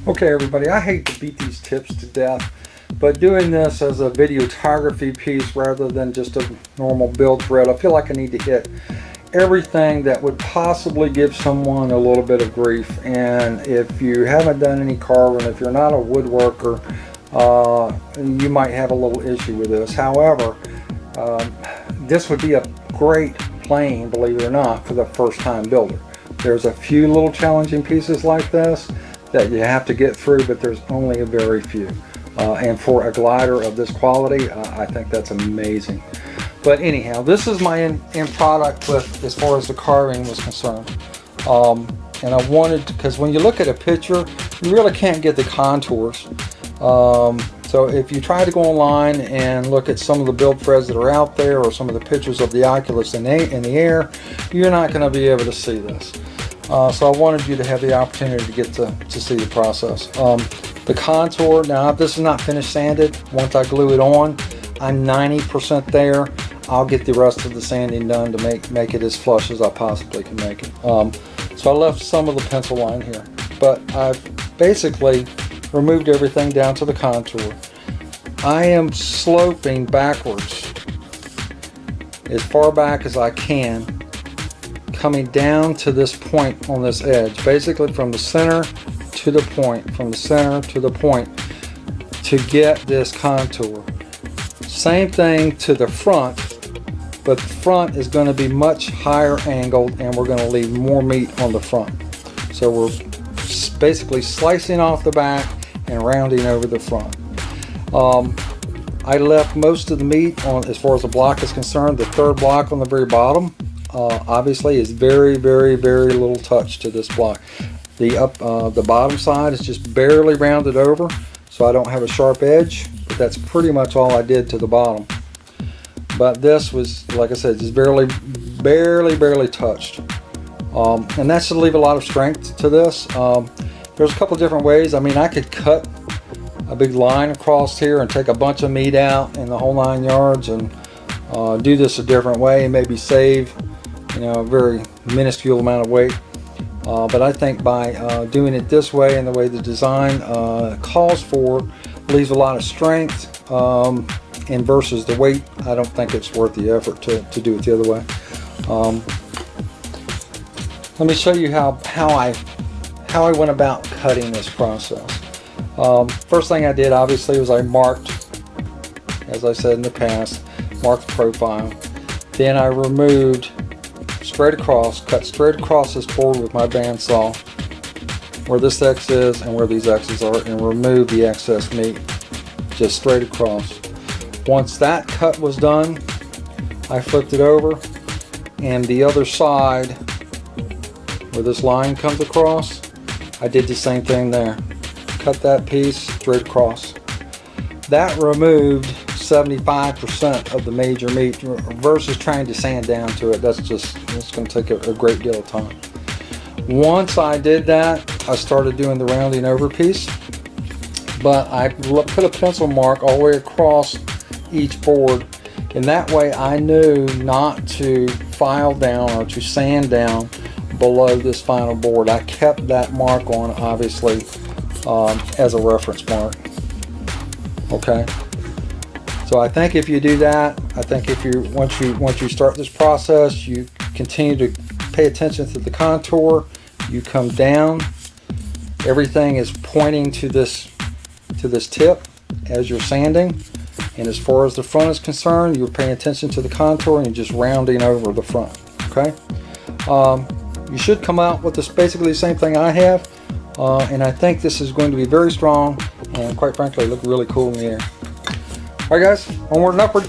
Okay everybody, I hate to beat these tips to death, but doing this as a videography piece rather than just a normal build thread, I feel like I need to hit everything that would possibly give someone a little bit of grief. And if you haven't done any carving, if you're not a woodworker, you might have a little issue with this. However, this would be a great plane, believe it or not, for the first time builder. There's a few little challenging pieces like this that you have to get through, but there's only a very few. And for a glider of this quality, I think that's amazing. But anyhow, this is my end product with as far as the carving was concerned. And I wanted, because when you look at a picture, you really can't get the contours. So if you try to go online and look at some of the build threads that are out there, or some of the pictures of the Oculus in the air, you're not going to be able to see this. So I wanted you to have the opportunity to get to see the process. The contour, now this is not finished sanded. Once I glue it on, I'm 90% there. I'll get the rest of the sanding done to make it as flush as I possibly can make it. So I left some of the pencil line here, but I've basically removed everything down to the contour. I am sloping backwards as far back as I can, coming down to this point on this edge, basically from the center to the point, from the center to the point, to get this contour. Same thing to the front, but the front is going to be much higher angled, and we're going to leave more meat on the front. So we're basically slicing off the back and rounding over the front. I left most of the meat on, as far as the block is concerned. The third block on the very bottom obviously is very little touch to this block. The bottom side is just barely rounded over, so I don't have a sharp edge, but that's pretty much all I did to the bottom. But this was, like I said, just barely touched. And that should leave a lot of strength to this. There's a couple different ways. I mean, I could cut a big line across here and take a bunch of meat out in the whole 9 yards, and do this a different way and maybe save, you know, a very minuscule amount of weight. But I think by doing it this way and the way the design calls for, leaves a lot of strength, and versus the weight, I don't think it's worth the effort to do it the other way. Let me show you how I went about cutting this process. First thing I did, obviously, was I marked, as I said in the past, marked the profile. Then I removed straight across, cut straight across this board with my bandsaw, where this X is and where these X's are, and remove the excess meat, just straight across. Once that cut was done, I flipped it over, and the other side, where this line comes across, I did the same thing there. Cut that piece straight across. That removed 75% of the major meat versus trying to sand down to it. It's going to take a great deal of time. Once I did that, I started doing the rounding over piece, but I put a pencil mark all the way across each board, and that way I knew not to file down or to sand down below this final board. I kept that mark on, obviously, as a reference mark. Okay, so I think if you do that, I think if you once you start this process, you continue to pay attention to the contour. You come down, everything is pointing to this tip as you're sanding, and as far as the front is concerned, you're paying attention to the contour and you're just rounding over the front. Okay, you should come out with this basically the same thing I have, and I think this is going to be very strong and, quite frankly, look really cool in the air. Alright guys, onward and upward.